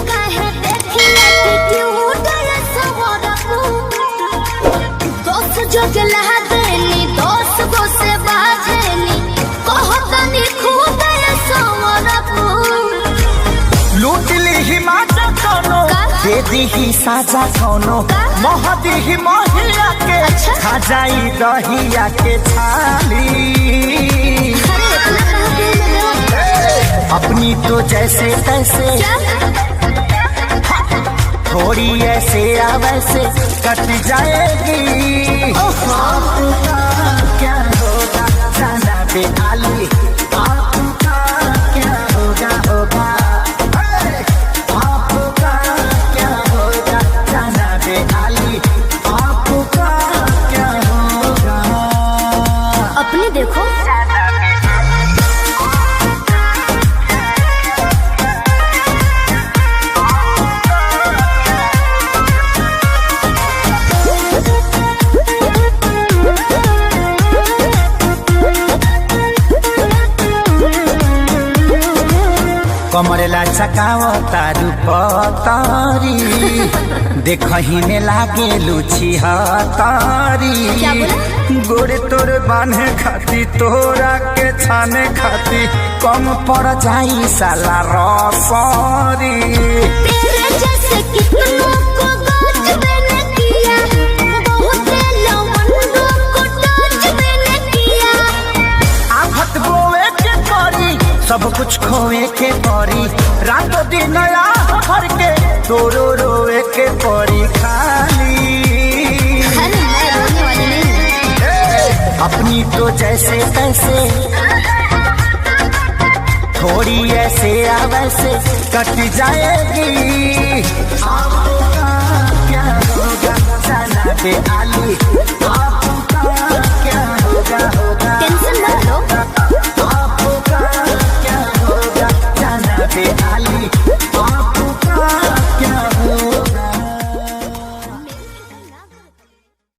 काहे देखी एटीट्यूड सवरकू दोस्त जो गला देनी दोस्त गो से बाजेनी कहतनी खुद सवरकू लूट ली ही माचा कोनो दे दी ही साजा कोनो मोह दी ही मोहिया के खा जाई दहिया के छाली अपनी तो जैसे तैसे थोड़ी ऐसे या वैसे कट जाएगी। आपका क्या होगा जाना बेहाली, आपका क्या होगा होगा, आपका क्या होगा जाना बेहाली, आपका क्या होगा। अपनी देखो कमरेला चकाव तारू पतारी देखही में लागे लुची हतारी गोरे तोरे बांधे खाती तोरा के छाने खाती कम पड़ जाई साला रसरी। तेरे जैसे कितनों को गाज मैंने किया बहुत लवंडों को टच मैंने किया आफत बोए के परी सब कुछ खोए के परी रात दिन हर के तोरो रोए के परी खाली। अरे मैं रोने वाली नहीं अपनी तो जैसे तैसे थोड़ी ऐसे या वैसे कट जाएगी। आपका क्या होगा जाना बेहाली, आपका क्या होगा होगा। टेंशन मत लो